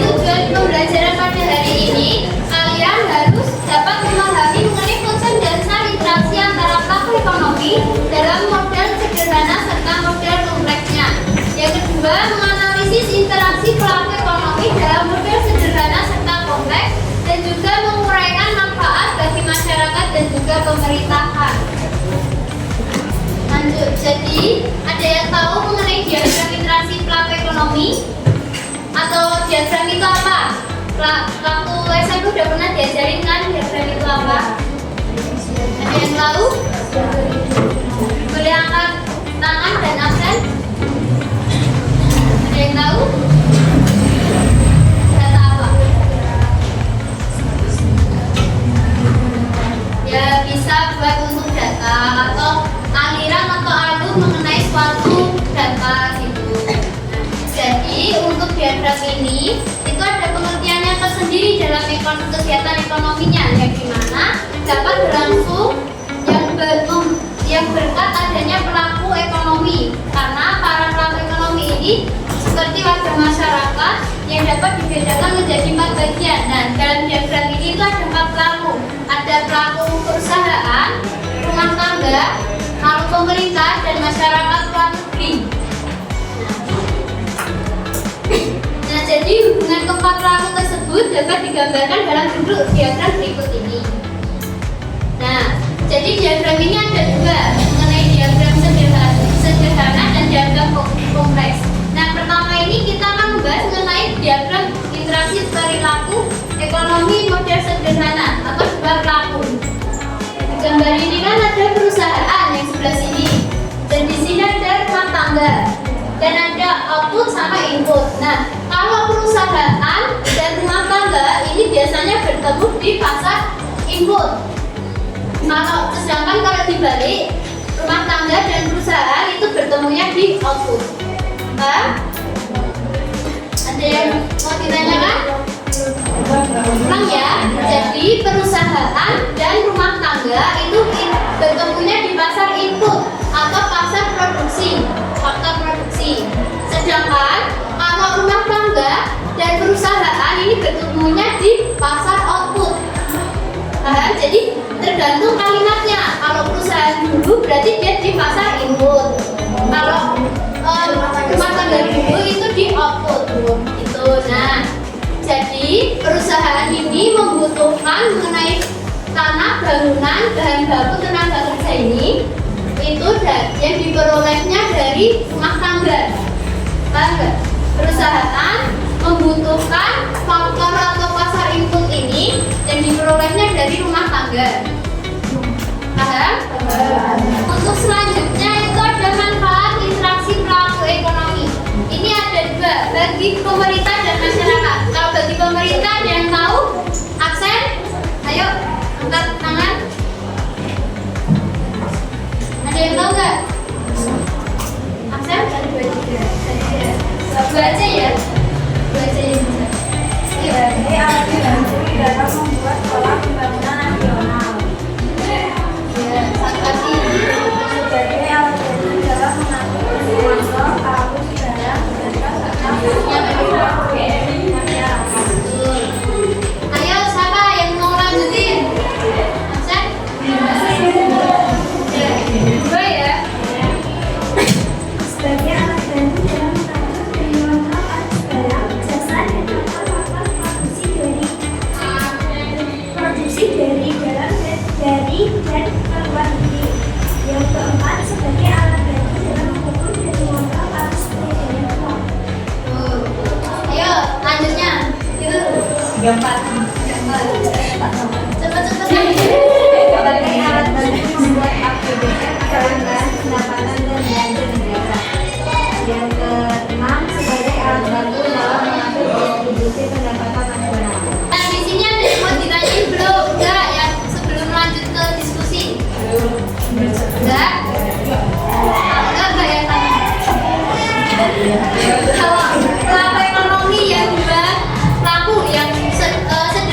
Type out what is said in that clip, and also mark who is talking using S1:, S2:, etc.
S1: tujuan pembelajaran pada hari ini, kalian harus dapat memahami mengenai konsep dasar interaksi antara pelaku ekonomi dalam model sederhana serta model kompleksnya. Yang kedua, menganalisis interaksi pelaku ekonomi dalam model sederhana serta kompleks dan juga menguraikan manfaat bagi masyarakat dan juga pemerintahan. Lanjut, jadi ada yang tahu mengenai diagram interaksi pelaku ekonomi? Atau diagram itu apa? Waktu SMP udah pernah diajarin kan diagram itu apa? Ada yang tahu? Boleh angkat tangan dan absen? Ada yang tahu? Data apa? Ya bisa buat untuk data atau aliran atau alur mengenai suatu data gitu. Jadi untuk diagram ini itu ada pengertiannya tersendiri dalam kegiatan ekonominya, yang dimana dapat berlangsung yang berkat adanya pelaku ekonomi, karena para pelaku ekonomi ini seperti warga masyarakat yang dapat dibedakan menjadi 4 bagian. Nah, dalam diagram ini itu ada 4 pelaku. Ada pelaku perusahaan, rumah tangga, lalu pemerintah, dan masyarakat luar negeri. Nah, jadi hubungan keempat pelaku tersebut dapat digambarkan dalam bentuk diagram berikut ini. Nah, jadi diagram ini ada 2, mengenai diagram sederhana dan diagram kompleks. Nah, pertama ini kita akan membahas mengenai diagram interaksi perilaku ekonomi model sederhana atau 2 pelaku. Di gambar ini kan ada perusahaan yang sebelah sini, dan di sini ada rumah tangga, dan ada output sama input. Nah, kalau perusahaan dan rumah tangga ini biasanya bertemu di pasar input. Sedangkan kalau dibalik, rumah tangga dan perusahaan itu bertemunya di output. Ada yang mau ditanyakan? Ulang ya. Jadi perusahaan dan rumah tangga itu bertemunya di pasar input atau pasar produksi, faktor produksi. Sedangkan kalau rumah tangga dan perusahaan ini bertemunya di pasar output. Jadi tergantung kalimatnya. Kalau perusahaan dulu berarti dia di pasar input. Kalau rumah tangga dulu itu di output. Itu. Nah, jadi perusahaan ini membutuhkan mengenai tanah, bangunan, bahan baku, tenaga kerja ini itu yang diperolehnya dari rumah tangga. Paham nggak? Perusahaan membutuhkan faktor atau pasar input ini yang diperolehnya dari rumah tangga. Paham? Untuk selanjutnya itu ada manfaat interaksi pelaku ekonomi. Ini ada 2, bagi pemerintah dan masyarakat. Kalau bagi pemerintah ada yang tahu? Aksen? Ayo, angkat tangan. Ada yang tahu nggak? Aksen? 2 aja ya. 2 aja ya.
S2: Jadi alat bantu dalam membuat pola pembangunan nasional.
S1: Ya, satu lagi.
S2: Sebagai alat bantu dalam mengatur monitor arus barang berkas serta masyarakat.
S1: Ayo, siapa yang mau lanjutin? Aksen? 2 ya.
S2: Sebagai alat bantu dalam mengatur penjualan arus barang, jasa dan faktor produksi dari dalam dari dan keluar negeri. Yang keempat, sebagai alat bantu dalam mengukur dan mengontrol arus peredaran uang.
S1: Ayo, lanjutnya. Itu
S3: 34.
S1: cepet-cepet.
S3: Sebagai alat bantu membuat APBN perangkat pendapatan dan belanja negara. Yang keenam, sebagai alat bantu dalam mengatur distribusi pendapatan nasional.
S1: Nah, di sini ada yang mau ditanyain belum? Enggak ya, sebelum lanjut ke diskusi. Enggak? Enggak ya tanya. Kalau pelaku ekonomi yang 2 pelaku yang sederhana